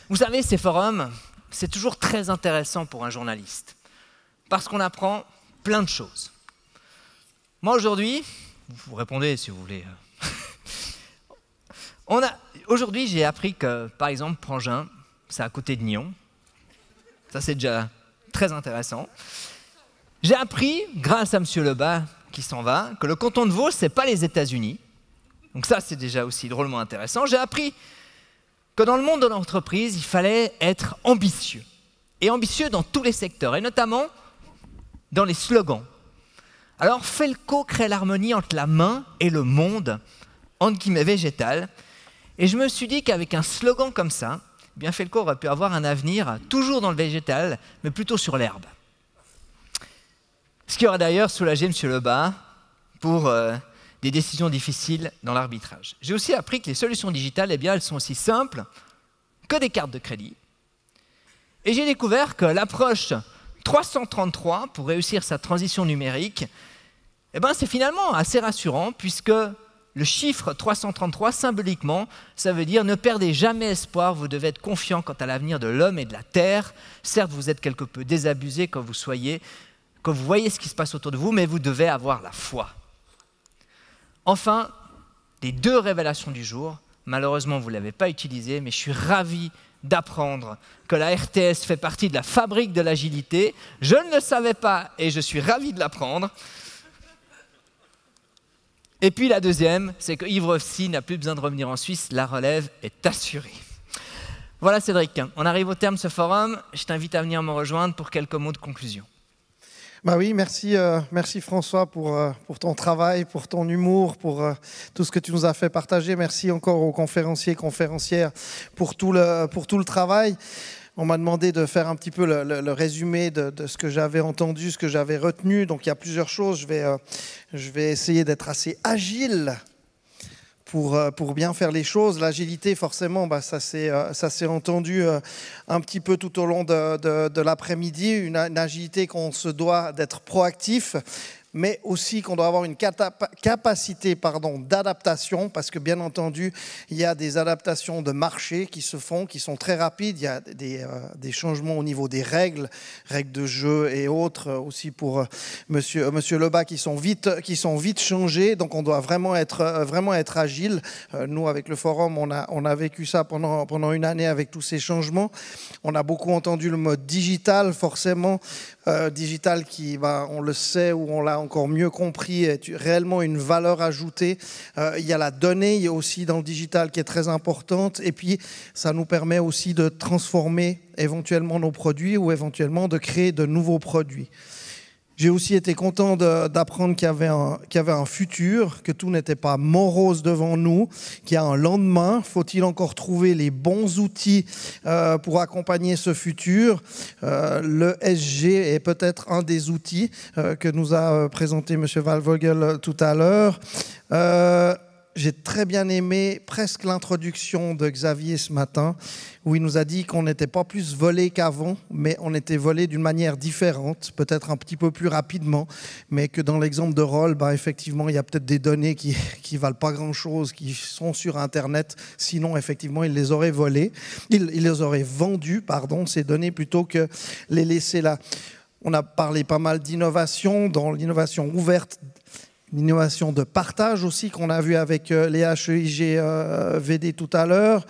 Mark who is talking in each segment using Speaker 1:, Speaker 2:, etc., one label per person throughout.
Speaker 1: Vous savez, ces forums, c'est toujours très intéressant pour un journaliste, parce qu'on apprend plein de choses. Moi, aujourd'hui, vous répondez si vous voulez. Aujourd'hui, j'ai appris que, par exemple, Prangin, c'est à côté de Nyon. Ça, c'est déjà très intéressant. J'ai appris, grâce à M. Lebas, qui s'en va, que le canton de Vaud, ce n'est pas les États-Unis. Donc ça, c'est déjà aussi drôlement intéressant. J'ai appris que dans le monde de l'entreprise, il fallait être ambitieux. Et ambitieux dans tous les secteurs, et notamment dans les slogans. Alors, Felco crée l'harmonie entre la main et le monde, entre guillemets végétal. Et je me suis dit qu'avec un slogan comme ça, eh bien Felco aurait pu avoir un avenir toujours dans le végétal, mais plutôt sur l'herbe. Ce qui aurait d'ailleurs soulagé M. Lebas pour des décisions difficiles dans l'arbitrage. J'ai aussi appris que les solutions digitales, eh bien, elles sont aussi simples que des cartes de crédit. Et j'ai découvert que l'approche 333 pour réussir sa transition numérique, eh ben, c'est finalement assez rassurant puisque le chiffre 333, symboliquement, ça veut dire ne perdez jamais espoir, vous devez être confiant quant à l'avenir de l'homme et de la terre. Certes, vous êtes quelque peu désabusé quand vous voyez ce qui se passe autour de vous, mais vous devez avoir la foi. Enfin, les deux révélations du jour, malheureusement vous ne l'avez pas utilisé, mais je suis ravi d'apprendre que la RTS fait partie de la fabrique de l'agilité. Je ne le savais pas et je suis ravi de l'apprendre. Et puis la deuxième, c'est que Yves Rossi n'a plus besoin de revenir en Suisse, la relève est assurée. Voilà Cédric, on arrive au terme de ce forum, je t'invite à venir me rejoindre pour quelques mots de conclusion.
Speaker 2: Bah oui, merci François pour ton travail, pour ton humour, pour tout ce que tu nous as fait partager. Merci encore aux conférenciers et conférencières pour tout le travail. On m'a demandé de faire un petit peu le résumé de ce que j'avais entendu, ce que j'avais retenu. Donc il y a plusieurs choses. Je vais essayer d'être assez agile pour bien faire les choses. L'agilité, forcément, ça s'est entendu un petit peu tout au long de l'après-midi. Une agilité qu'on se doit d'être proactif, mais aussi qu'on doit avoir une capacité d'adaptation, parce que bien entendu, il y a des adaptations de marché qui se font, qui sont très rapides. Il y a des changements au niveau des règles de jeu et autres, aussi pour Monsieur Lebas, qui sont vite changées. Donc on doit vraiment être agile. Nous, avec le forum, on a vécu ça pendant une année avec tous ces changements. On a beaucoup entendu le mode digital, forcément. Digital qui, on le sait, ou on l'a encore mieux compris, est réellement une valeur ajoutée. Il y a la donnée, il y a aussi dans le digital qui est très importante. Et puis, ça nous permet aussi de transformer éventuellement nos produits ou éventuellement de créer de nouveaux produits. J'ai aussi été content d'apprendre qu'il y avait un futur, que tout n'était pas morose devant nous, qu'il y a un lendemain. Faut-il encore trouver les bons outils pour accompagner ce futur? Le SG est peut-être un des outils que nous a présenté M. Valvogel tout à l'heure. J'ai très bien aimé presque l'introduction de Xavier ce matin, où il nous a dit qu'on n'était pas plus volé qu'avant, mais on était volé d'une manière différente, peut-être un petit peu plus rapidement, mais que dans l'exemple de Roll, effectivement, il y a peut-être des données qui valent pas grand-chose, qui sont sur Internet, sinon, effectivement, il les aurait volées, il les aurait vendues, ces données, plutôt que les laisser là. On a parlé pas mal d'innovation, dans l'innovation ouverte, l'innovation de partage aussi qu'on a vu avec les HEIG VD tout à l'heure.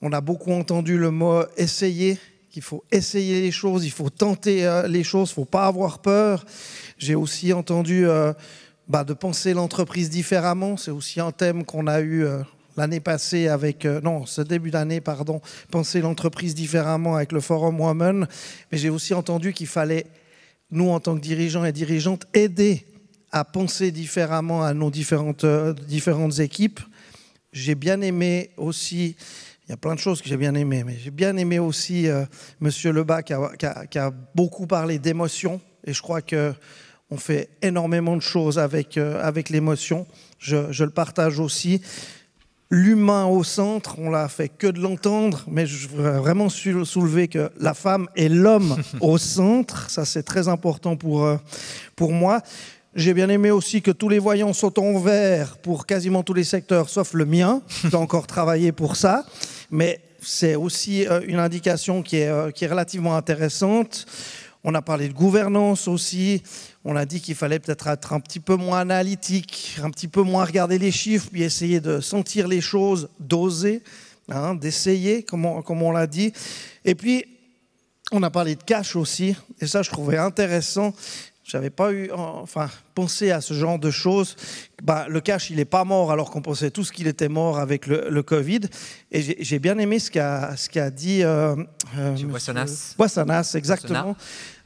Speaker 2: On a beaucoup entendu le mot « essayer », qu'il faut essayer les choses, il faut tenter les choses, il ne faut pas avoir peur. J'ai aussi entendu de penser l'entreprise différemment. C'est aussi un thème qu'on a eu l'année passée avec... ce début d'année, penser l'entreprise différemment avec le Forum Women. Mais j'ai aussi entendu qu'il fallait, nous, en tant que dirigeants et dirigeantes, aider à penser différemment à nos différentes équipes. J'ai bien aimé aussi, il y a plein de choses que j'ai bien aimé, mais j'ai bien aimé aussi Monsieur Lebas qui a beaucoup parlé d'émotion, et je crois qu'on fait énormément de choses avec l'émotion. Je le partage aussi. L'humain au centre, on l'a fait que de l'entendre, mais je voudrais vraiment soulever que la femme et l'homme au centre, ça c'est très important pour moi. J'ai bien aimé aussi que tous les voyants sont en vert pour quasiment tous les secteurs, sauf le mien. Je dois encore travailler pour ça. Mais c'est aussi une indication qui est relativement intéressante. On a parlé de gouvernance aussi. On a dit qu'il fallait peut-être être un petit peu moins analytique, un petit peu moins regarder les chiffres, puis essayer de sentir les choses, d'oser, d'essayer, comme on l'a dit. Et puis, on a parlé de cash aussi. Et ça, je trouvais intéressant. Je n'avais pas pensé à ce genre de choses. Le cash, il n'est pas mort alors qu'on pensait tous qu'il était mort avec le Covid. Et j'ai bien aimé ce qu'a dit Boissonnas, exactement.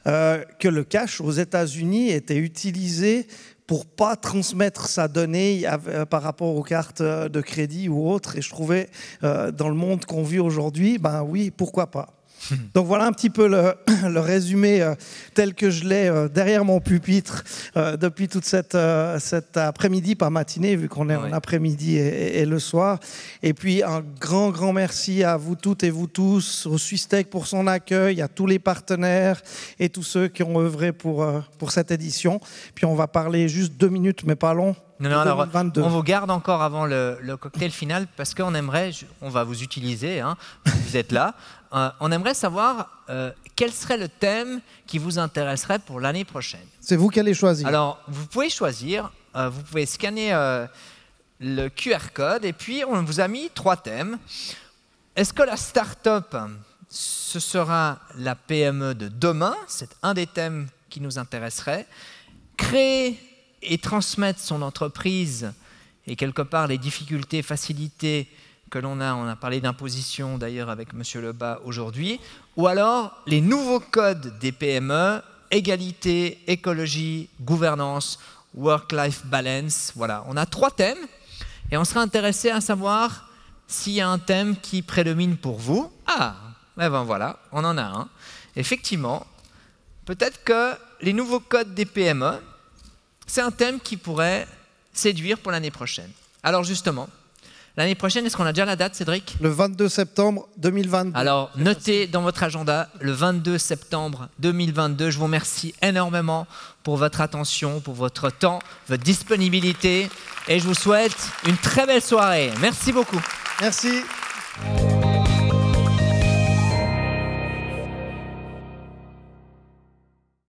Speaker 2: Que le cash aux États-Unis était utilisé pour ne pas transmettre sa donnée par rapport aux cartes de crédit ou autres. Et je trouvais, dans le monde qu'on vit aujourd'hui, oui, pourquoi pas. Donc voilà un petit peu le résumé tel que je l'ai derrière mon pupitre depuis toute cet après-midi, pas matinée, vu qu'on est en après-midi et le soir. Et puis un grand merci à vous toutes et vous tous, au Swisstech pour son accueil, à tous les partenaires et tous ceux qui ont œuvré pour cette édition. Puis on va parler juste 2 minutes, mais pas long.
Speaker 1: Non, alors, on vous garde encore avant le cocktail final parce qu'on aimerait, on va vous utiliser, vous êtes là, on aimerait savoir quel serait le thème qui vous intéresserait pour l'année prochaine.
Speaker 2: C'est vous qui allez choisir.
Speaker 1: Alors, vous pouvez choisir, vous pouvez scanner le QR code et puis on vous a mis 3 thèmes. Est-ce que la start-up, ce sera la PME de demain? C'est un des thèmes qui nous intéresserait. Créer et transmettre son entreprise et quelque part les difficultés, facilités que l'on a parlé d'imposition d'ailleurs avec M. Lebas aujourd'hui, ou alors les nouveaux codes des PME, égalité, écologie, gouvernance, work-life balance. Voilà, on a 3 thèmes et on sera intéressé à savoir s'il y a un thème qui prédomine pour vous. Ah, ben voilà, on en a un. Effectivement, peut-être que les nouveaux codes des PME, c'est un thème qui pourrait séduire pour l'année prochaine. Alors justement, l'année prochaine, est-ce qu'on a déjà la date, Cédric?
Speaker 2: Le 22 septembre 2022.
Speaker 1: Alors, notez dans votre agenda le 22 septembre 2022. Je vous remercie énormément pour votre attention, pour votre temps, votre disponibilité. Et je vous souhaite une très belle soirée. Merci beaucoup.
Speaker 2: Merci.